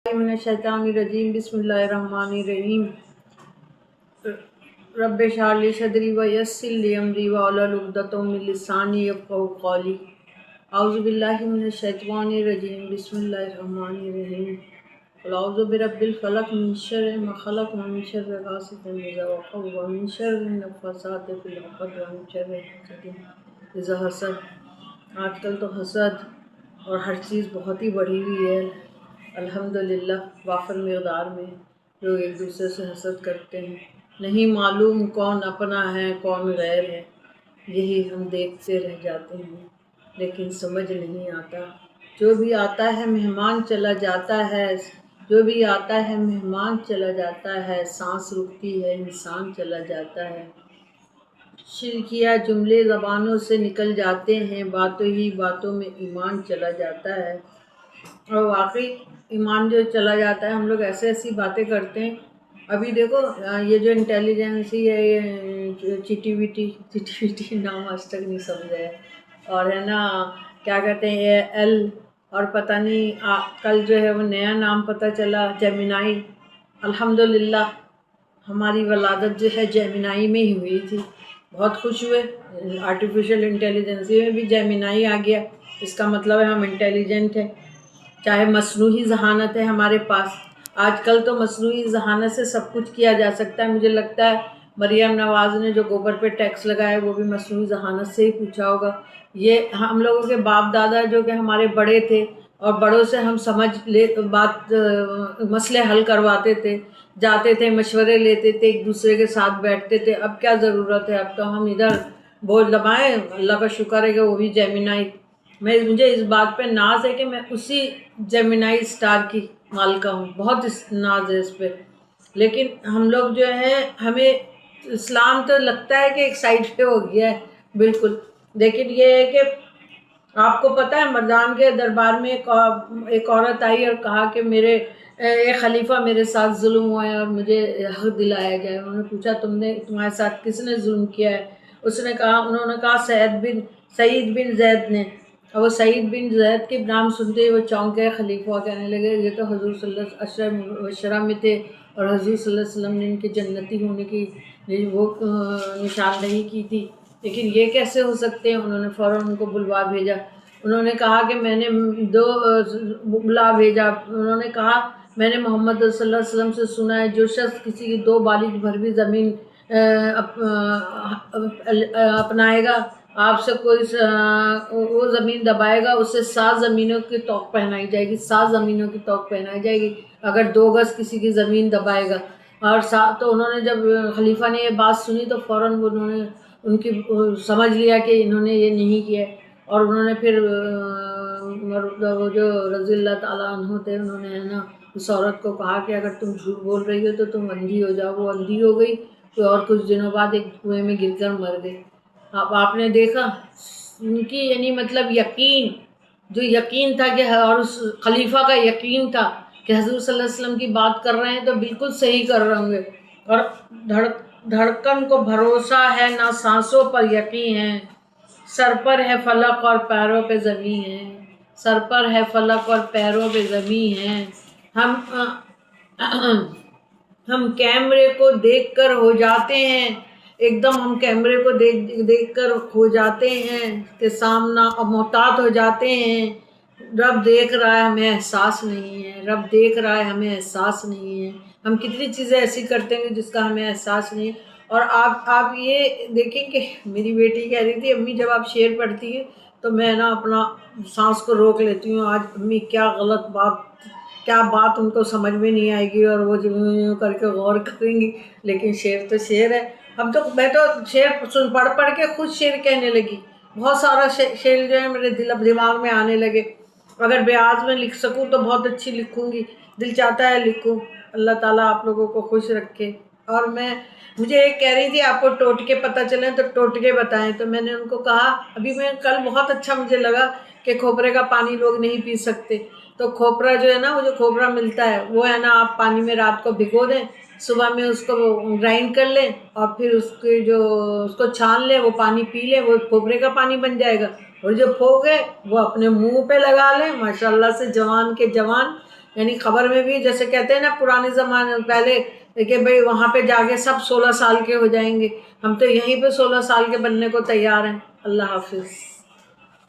मिनश्शैतानिर्रजीम बिस्मिल्लाहिर्रहमानिर्रहीम रब्बि इश्रह ली सदरी व यस्सिर ली अमरी वहलुल उक़दतम मिन लिसानी यफ़क़हू क़ौली अऊज़ु बिल्लाहि मिनश्शैतानिर्रजीम बिस्मिल्लाहिर्रहमानिर्रहीम क़ुल अऊज़ु बिरब्बिल फ़लक़ मिन शर्रि मा ख़लक़ व मिन शर्रि गासिक़िन इज़ा वक़ब व मिन शर्रि नफ़्फ़ासाति फ़िल उक़द व मिन शर्रि हासिदिन इज़ा हसद। आजकल तो हसद और हर चीज़ बहुत ही बढ़ी हुई है। अल्हम्दुलिल्लाह वाफ़र मिक़दार में लोग एक दूसरे से हसद करते हैं। नहीं मालूम कौन अपना है कौन गैर है, यही हम देखते रह जाते हैं, लेकिन समझ नहीं आता। जो भी आता है मेहमान चला जाता है, जो भी आता है मेहमान चला जाता है, सांस रुकती है इंसान चला जाता है। शिरकिया जुमले ज़बानों से निकल जाते हैं, बातों ही बातों में ईमान चला जाता है। और वाकई ईमान जो चला जाता है, हम लोग ऐसे ऐसी बातें करते हैं। अभी देखो ये जो इंटेलिजेंसी है, ये चिटी नाम आज तक नहीं समझा है, और है ना क्या कहते हैं ये एल, और पता नहीं कल जो है वो नया नाम पता चला जेमिनाई। अल्हम्दुलिल्लाह हमारी वलादत जो है जेमिनाई में ही हुई थी, बहुत खुश हुए। आर्टिफिशियल इंटेलिजेंसी में भी जेमिनाई आ गया, इसका मतलब है हम इंटेलिजेंट हैं। चाहे मसनूई ज़हानत है हमारे पास, आजकल तो मसनूई ज़हानत से सब कुछ किया जा सकता है। मुझे लगता है मरियम नवाज़ ने जो गोबर पे टैक्स लगाया वो भी मसनूई ज़हानत से ही पूछा होगा। ये हम लोगों के बाप दादा जो कि हमारे बड़े थे, और बड़ों से हम समझ ले मसले हल करवाते थे, जाते थे मशवरे लेते थे, एक दूसरे के साथ बैठते थे। अब क्या ज़रूरत है, अब तो हम इधर बोल दबाएँ। अल्लाह का शुक्र है कि वो भी जेमिनाई, मुझे इस बात पे नाज है कि मैं उसी जेमिनाई स्टार की मालिका हूँ, बहुत नाज है इस पे। लेकिन हम लोग जो है, हमें इस्लाम तो लगता है कि एक साइड पे हो गया है बिल्कुल, लेकिन ये है कि आपको पता है मर्दान के दरबार में एक औरत आई और कहा कि मेरे एक खलीफा मेरे साथ जुल्म हुआ है और मुझे हक दिलाया जाए। उन्होंने पूछा तुम्हारे साथ किसने जुल्म किया है? उन्होंने कहा सईद बिन जैद ने। और वो सईद बिन जैद के नाम सुनते ही वो चौंक गए। खलीफा कहने लगे ये तो हजूर सल्लल्लाहु अलैहि वसल्लम में थे, और हजूर सल्लल्लाहु अलैहि वसल्लम ने इनके जन्नती होने की वो निशानदही की थी, लेकिन ये कैसे हो सकते हैं? उन्होंने फ़ौरन उनको बुलवा भेजा। उन्होंने कहा कि मैंने बुला भेजा। उन्होंने कहा मैंने मोहम्मद सल्लल्लाहु अलैहि वसल्लम से सुना है, जो शख्स किसी की 2 बालिग भर भी ज़मीन अपनाएगा, आपसे कोई वो ज़मीन दबाएगा, उससे 7 ज़मीनों की तौक पहनाई जाएगी। 7 ज़मीनों की तौक पहनाई जाएगी अगर 2 गज़ किसी की ज़मीन दबाएगा। और तो उन्होंने जब खलीफा ने ये बात सुनी तो फ़ौरन उन्होंने उनकी समझ लिया कि इन्होंने ये नहीं किया, और उन्होंने फिर वो जो रज़ी अल्लाह ताला अन्हु थे, उन्होंने है ना उस औरत को कहा कि अगर तुम झूठ बोल रही हो तो तुम अंधी हो जाओ। वो अंधी हो गई तो और कुछ दिनों बाद एक कुएं में गिरकर मर गई। अब आपने देखा उनकी यानी मतलब यकीन, जो यकीन था कि, और उस खलीफा का यकीन था कि हजूर सल्लल्लाहु अलैहि वसल्लम की बात कर रहे हैं तो बिल्कुल सही कर रहे होंगे। और धड़कन को भरोसा है ना सांसों पर यकीन है, सर पर है फलक और पैरों पे ज़मीं है, सर पर है फलक और पैरों पे ज़मीं है। हम कैमरे को देखकर हो जाते हैं, एकदम हम कैमरे को देख कर हो जाते हैं कि सामना और मोहतात हो जाते हैं। रब देख रहा है हमें एहसास नहीं है, रब देख रहा है हमें एहसास नहीं है। हम कितनी चीज़ें ऐसी करते हैं जिसका हमें एहसास नहीं है। और आप ये देखें कि मेरी बेटी कह रही थी अम्मी जब आप शेर पढ़ती हैं तो मैं ना अपना सांस को रोक लेती हूँ, आज अम्मी क्या बात उनको समझ में नहीं आएगी, और वो यूँ करके गौर करेंगी। लेकिन शेर तो शेर है। मैं तो शेर पढ़ के खुद शेर कहने लगी। बहुत सारा शेर जो है मेरे दिमाग में आने लगे। अगर ब्याज में लिख सकूं तो बहुत अच्छी लिखूंगी, दिल चाहता है लिखूं। अल्लाह ताला आप लोगों को खुश रखे। और मुझे एक कह रही थी आपको टोटके पता चले तो टोटके बताएं, तो मैंने उनको कहा अभी मैं कल बहुत अच्छा मुझे लगा कि खोपरे का पानी लोग नहीं पी सकते। तो खोपरा जो है ना, वो जो खोपरा मिलता है वो है ना, आप पानी में रात को भिगो दें, सुबह में उसको ग्राइंड कर लें और फिर उसको छान लें, वो पानी पी लें, वो खोपरे का पानी बन जाएगा। और जो फोग है वो अपने मुंह पे लगा लें, माशाल्लाह से जवान के जवान یعنی خبر میں بھی جیسے کہتے ہیں نا پرانے زمانے پہلے کہ بھئی وہاں پہ جا کے سب 16 سال کے ہو جائیں گے، ہم تو یہیں پہ 16 سال کے بننے کو تیار ہیں۔ اللہ حافظ۔